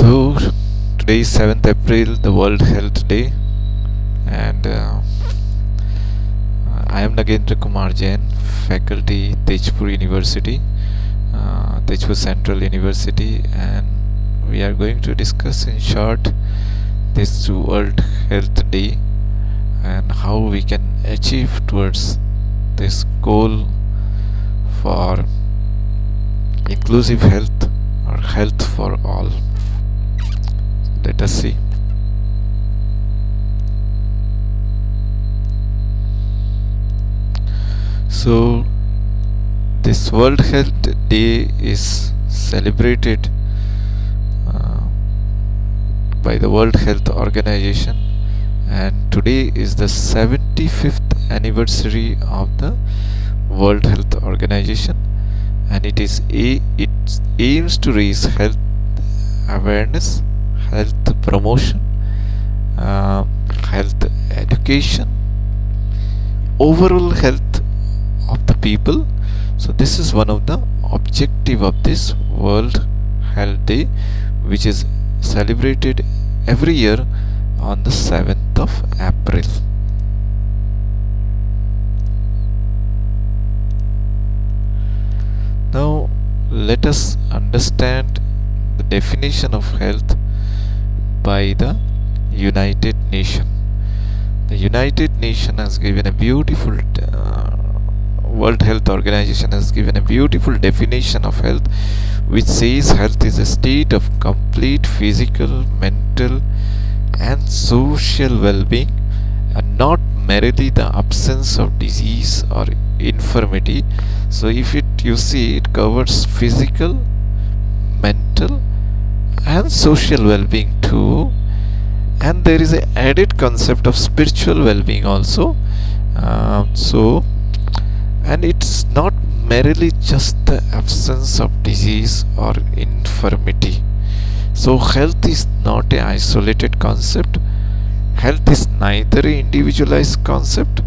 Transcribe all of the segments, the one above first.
So today is 7th April, the World Health Day, and I am Nagendra Kumar Jain, faculty Tejpur University, Tejpur Central University, and we are going to discuss in short this World Health Day and how we can achieve towards this goal for inclusive health or health for all. Let us see. So this World Health Day is celebrated by the World Health Organization, and today is the 75th anniversary of the World Health Organization, and it aims to raise health awareness, health promotion, health education, overall health of the people. So this is one of the objective of this World Health Day, which is celebrated every year on the 7th of April. Now let us understand the definition of health by the United Nations. The United Nations has given a beautiful World Health Organization has given a beautiful definition of health, which says health is a state of complete physical, mental and social well-being, and not merely the absence of disease or infirmity. So if you see, it covers physical, mental and social well-being too, and there is an added concept of spiritual well-being also. And it's not merely just the absence of disease or infirmity. So health is not an isolated concept. Health is neither an individualized concept,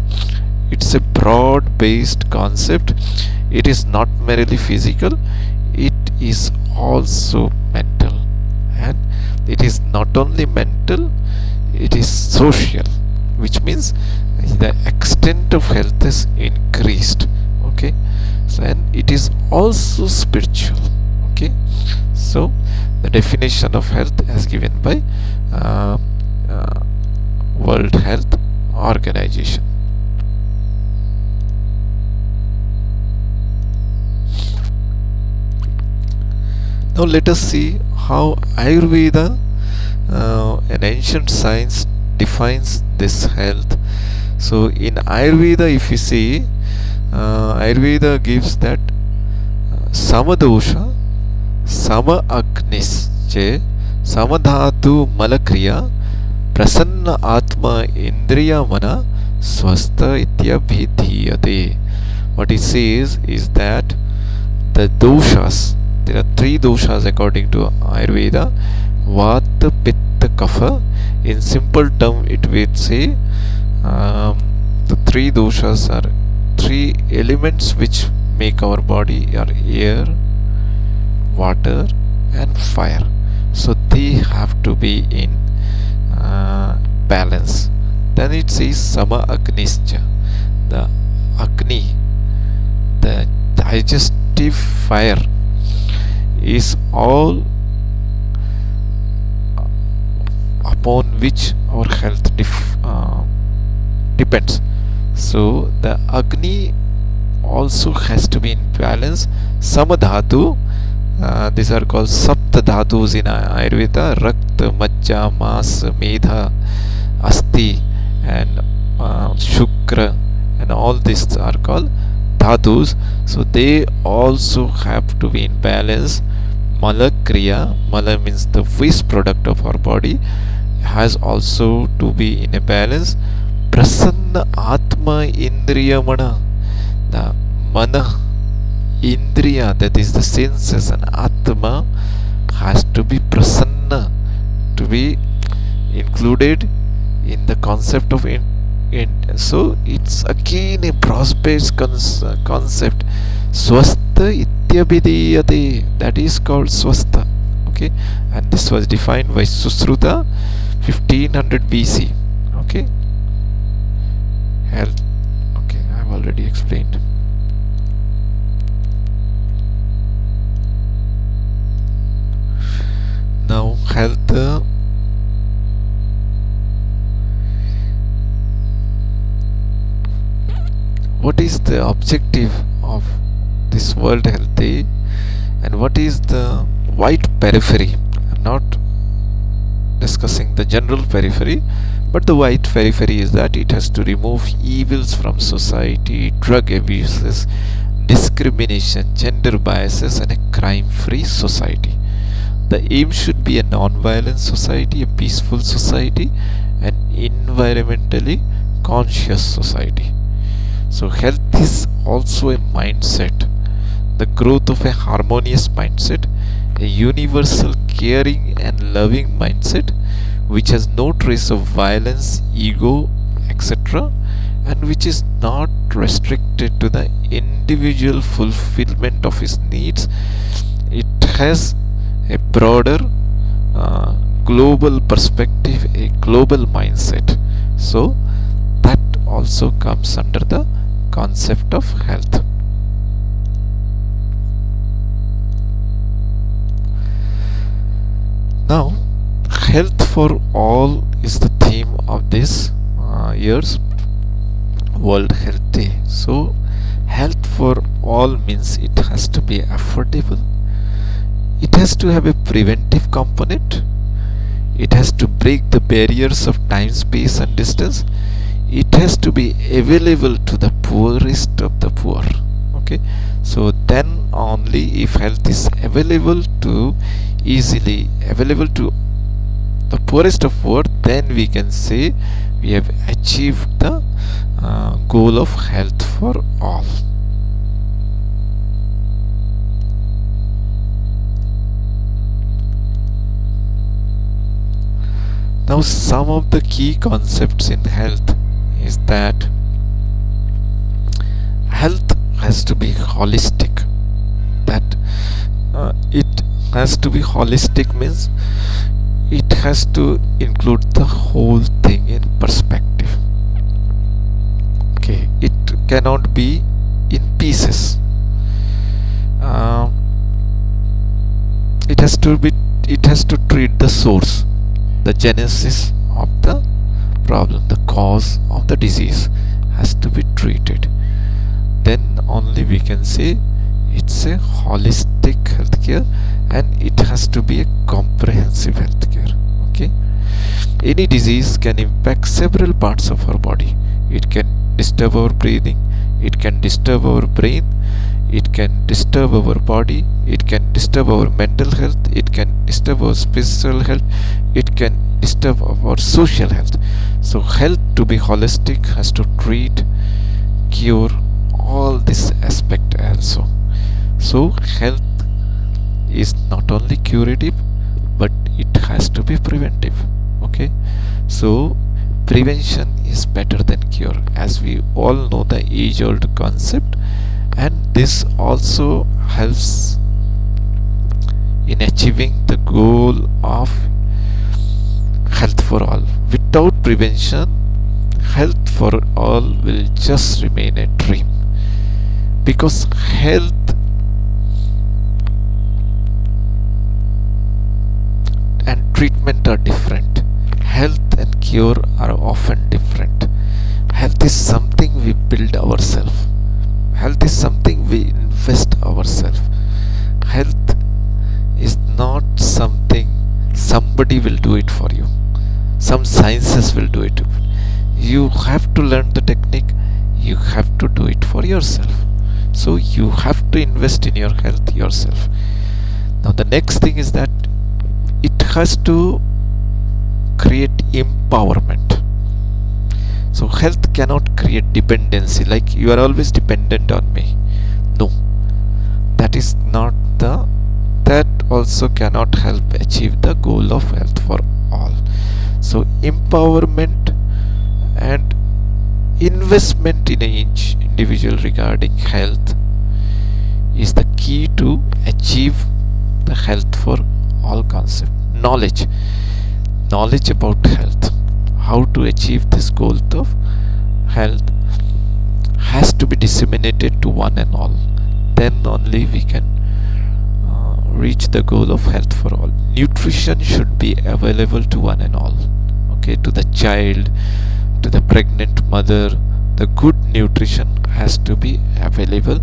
it's a broad based concept. It is not merely physical, it is also mental, and it is not only mental, it is social, which means the extent of health is increased. Okay, so and it is also spiritual. Okay, so the definition of health as given by World Health Organization. Now let us see how Ayurveda, an ancient science, defines this health. So in Ayurveda, if you see, Ayurveda gives that samadosha, sama agnische, samadhatu malakriya, prasanna atma indriya mana swastha ityabhidhiyate. What it says is that the doshas, there are three doshas according to Ayurveda: Vata, Pitta, Kapha. In simple term, it will say the three doshas are three elements which make our body are air, water and fire. So they have to be in balance. Then it says sama agnischa, the agni, the digestive fire, is all upon which our health depends. So the Agni also has to be in balance. Samadhatu, these are called Sapta Dhatus in Ayurveda: Rakta, Majja, Mas, Medha, Asti and Shukra, and all these are called Dhatus. So they also have to be in balance. Mala Kriya, Mala means the waste product of our body, has also to be in a balance. Prasanna Atma Indriya Mana, the Mana, Indriya, that is the senses, and Atma has to be prasanna, to be included in the concept of so it's again a broad-based concept. Swastha ityabhidiyate, that is called swastha. Okay, Okay, and this was defined by Susruta 1500 BC. Okay, health. Okay, I've already explained. Now health, what is the objective of this World Health Day, and what is the white periphery? I'm not discussing the general periphery, but the white periphery is that it has to remove evils from society, drug abuses, discrimination, gender biases, and a crime-free society. The aim should be a non-violent society, a peaceful society, an environmentally conscious society. So health is also a mindset, the growth of a harmonious mindset, a universal caring and loving mindset which has no trace of violence, ego, etc., and which is not restricted to the individual fulfillment of his needs. It has a broader global perspective, a global mindset. So that also comes under the concept of health. Now, health for all is the theme of this year's World Health Day. So, health for all means it has to be affordable, it has to have a preventive component, it has to break the barriers of time, space, and distance, it has to be available to the poorest of the poor. Okay, so then only if health is available to easily available to the poorest of poor, then we can say we have achieved the goal of health for all. Now, some of the key concepts in health is that health has to be holistic. That it has to be holistic means it has to include the whole thing in perspective. Okay, it cannot be in pieces. It has to treat the source, the genesis of the problem, the cause of the disease has to be treated. Then only we can say it's a holistic healthcare, and it has to be a comprehensive healthcare. Okay, any disease can impact several parts of our body. It can disturb our breathing, it can disturb our brain, it can disturb our body, it can disturb our mental health, it can disturb our spiritual health, it can disturb our social health. So health to be holistic has to treat, cure all this aspect also. So health is not only curative, but it has to be preventive. Okay, so prevention is better than cure, as we all know the age-old concept, and this also helps in achieving the goal of health for all. Without prevention, health for all will just remain a dream, because health and treatment are different. Health and cure are often different. Health is something we build ourselves. Health is something we invest ourselves. Health is not something somebody will do it for you. Some sciences will do it. You have to learn the technique. You have to do it for yourself. So you have to invest in your health yourself. Now the next thing is that it has to create empowerment. So health cannot create dependency, like you are always dependent on me. No, that is not that also cannot help achieve the goal of health for all. So empowerment and investment in each individual regarding health is the key to achieve the health for all concept. Knowledge about health, how to achieve this goal of health, has to be disseminated to one and all. Then only we can reach the goal of health for all. Nutrition should be available to one and all. Okay, to the child, to the pregnant mother, the good nutrition has to be available.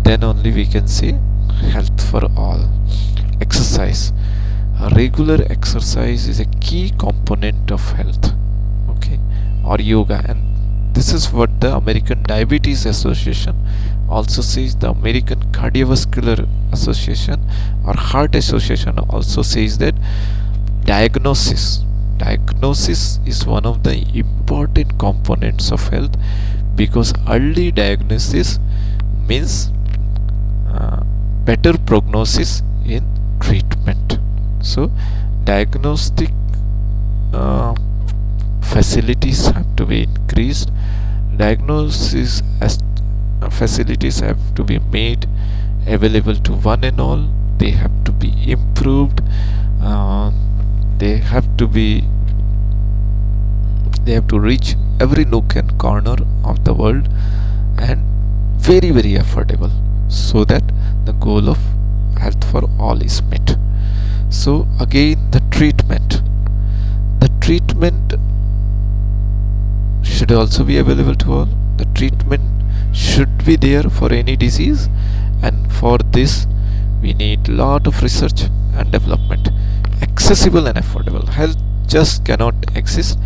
Then only we can say health for all. Exercise. Regular exercise is a key component of health. Okay, or yoga, and this is what the American Diabetes Association also says. The American Cardiovascular Association or Heart Association also says that diagnosis is one of the important components of health, because early diagnosis means better prognosis in treatment. So diagnostic facilities have to be increased. Diagnosis facilities have to be made available to one and all. They have to be improved. They have to reach every nook and corner of the world, and very affordable, so that the goal of health for all is met. So again, the treatment should also be available to all. The treatment should be there for any disease, and for this we need lot of research and development. Accessible and affordable. Health just cannot exist,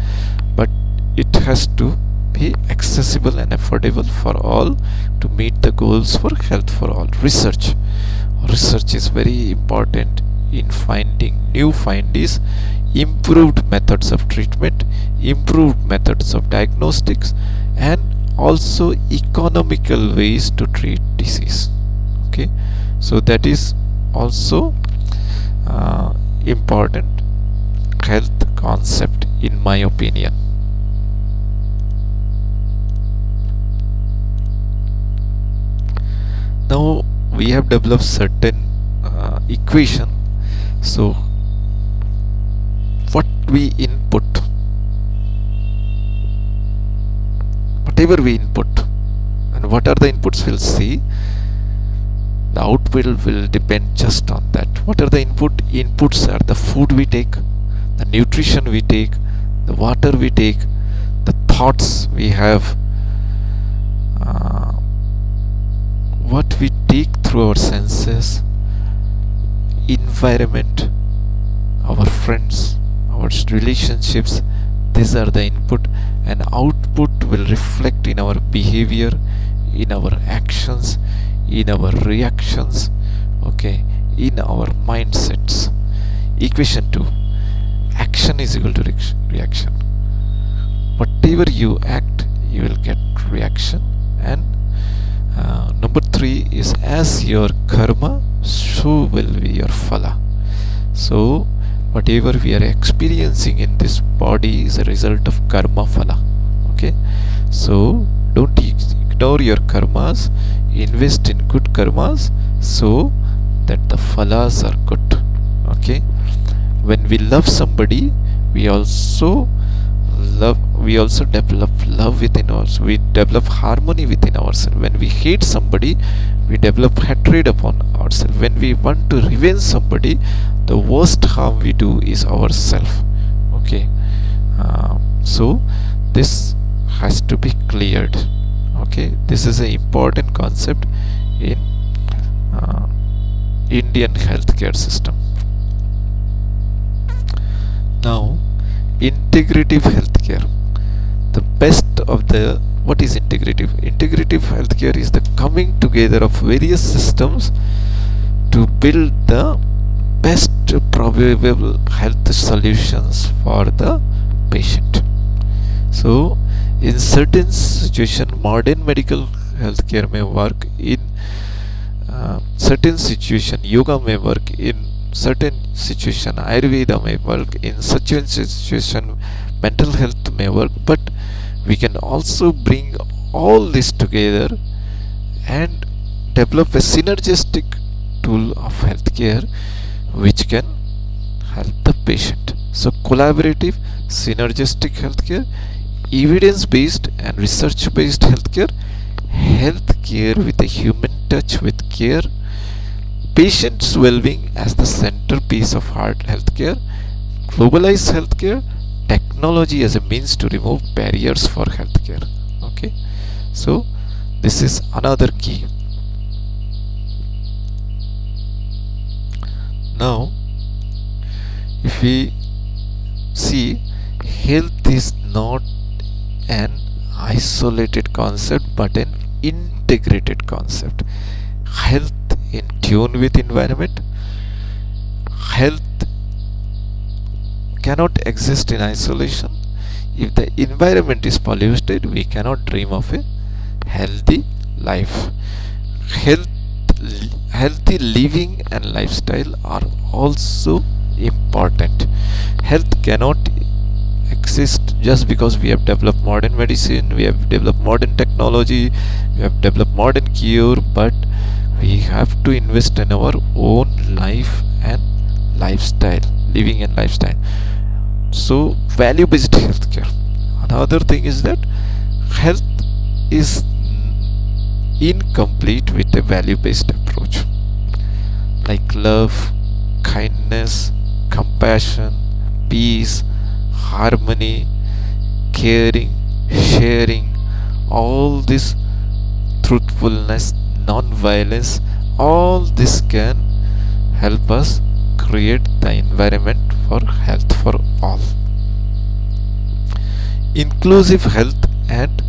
but it has to be accessible and affordable for all to meet the goals for health for all. Research is very important in finding new findings, improved methods of treatment, improved methods of diagnostics, and also economical ways to treat disease. Okay, so that is also important health concept in my opinion. Now we have developed certain equation. So what we input, whatever we input, and what are the inputs, we'll see. The output will depend just on that. What are the inputs are the food we take, the nutrition we take, the water we take, the thoughts we have, what we take through our senses, environment, our friends, our relationships. These are the input, and output will reflect in our behavior, in our actions, in our reactions, okay, in our mindsets. Equation 2, action is equal to reaction. Whatever you act, you will get reaction. And number 3 is, as your karma, so will be your phala. So whatever we are experiencing in this body is a result of karma phala. Okay, so don't ignore your karmas, invest in good karmas so that the phalas are good. Okay, when we love somebody, we also develop love within us. We develop harmony within ourselves. When we hate somebody, we develop hatred upon ourselves. When we want to revenge somebody, the worst harm we do is ourselves. Okay, so this has to be cleared. Okay, this is an important concept in Indian healthcare system. Now, integrative healthcare. The best of the, what is integrative? Integrative healthcare is the coming together of various systems to build the best probable health solutions for the patient. So in certain situation, modern medical healthcare may work. In certain situation, yoga may work. In certain situation, Ayurveda may work. In such a situation, mental health may work. But we can also bring all this together and develop a synergistic tool of healthcare which can help the patient. So collaborative, synergistic healthcare, evidence-based and research-based healthcare, healthcare with a human touch with care, patient's well-being as the centerpiece of heart healthcare, globalized healthcare, technology as a means to remove barriers for healthcare. Okay, so this is another key. Now, if we see, health is not an isolated concept but an integrated concept. Health in tune with environment. Health cannot exist in isolation. If the environment is polluted, we cannot dream of a healthy life. Health, healthy living and lifestyle are also important. Health cannot exist just because we have developed modern medicine, we have developed modern technology, we have developed modern cure, but we have to invest in our own life and lifestyle, living and lifestyle. So value based healthcare. Another thing is that health is incomplete with a value based approach, like love, kindness, compassion, peace, harmony, caring, sharing, all this, truthfulness, non-violence, all this can help us create the environment for health for all. Inclusive health and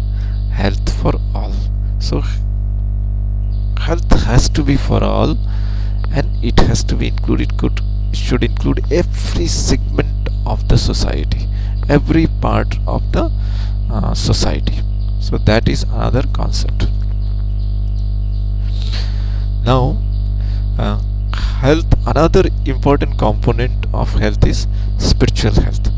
health for all. So health has to be for all, and it has to be included. Should include every segment of the society, every part of the society. So that is another concept. Now, health, another important component of health is spiritual health.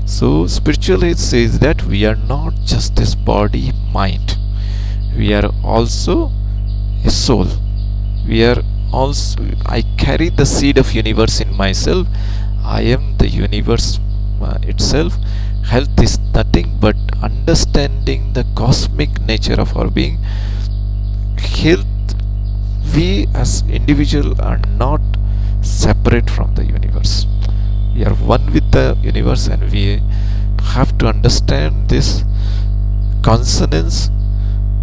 So spiritual health says that we are not just this body mind, we are also a soul. We are also, I carry the seed of universe in myself. I am the universe itself. Health is nothing but understanding the cosmic nature of our being. Health, we as individual are not separate from the universe. We are one with the universe, and we have to understand this consonance.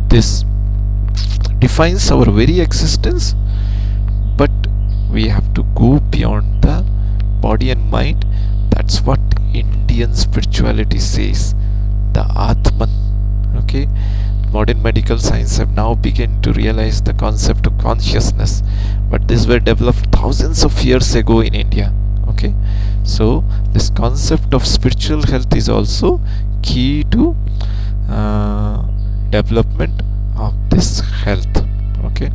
This defines our very existence, but we have to go beyond the body and mind. That's what Indian spirituality says, the Atman. Okay, modern medical science have now begun to realize the concept of consciousness, but these were developed thousands of years ago in India. Okay, so this concept of spiritual health is also key to development of this health. Okay,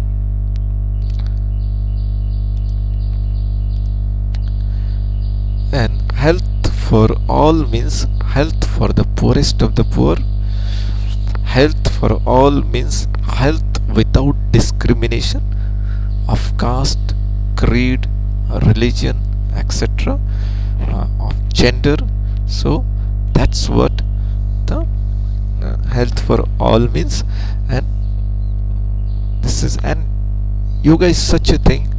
and health for all means health for the poorest of the poor. Health for all means health without discrimination of caste, creed, religion, etc., of gender. So that's what the health for all means. And this is, and yoga is such a thing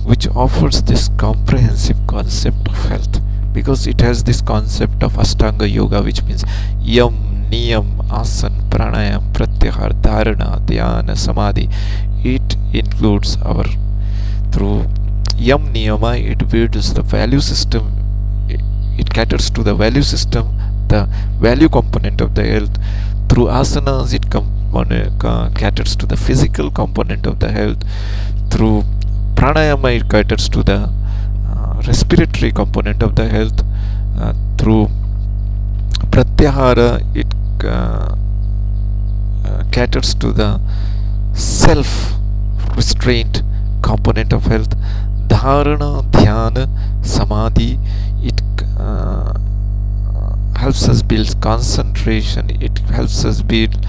which offers this comprehensive concept of health, because it has this concept of Ashtanga yoga, which means yam, niyam, asan, pranayam, pratyahar, dharana, dhyana, samadhi. It includes our, through yam niyama, it builds the value system. It caters to the value system, the value component of the health. Through asanas, it caters to the physical component of the health. Through pranayama, it caters to the respiratory component of the health. Through pratyahara, it caters to the self restraint component of health. Dharana, dhyana, samadhi, it helps us build concentration, it helps us build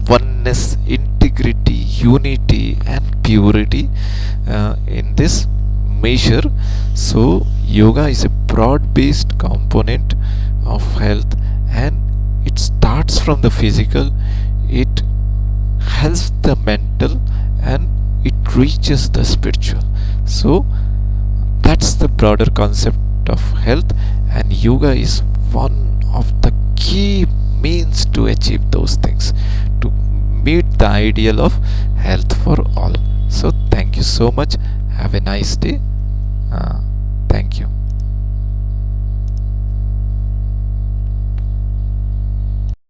oneness, integrity, unity and purity in this measure. So yoga is a broad based component of health, and it starts from the physical, it helps the mental, and it reaches the spiritual. So that's the broader concept of health, and yoga is one of the key means to achieve those things, to meet the ideal of health for all. So thank you so much. Have a nice day. Thank you.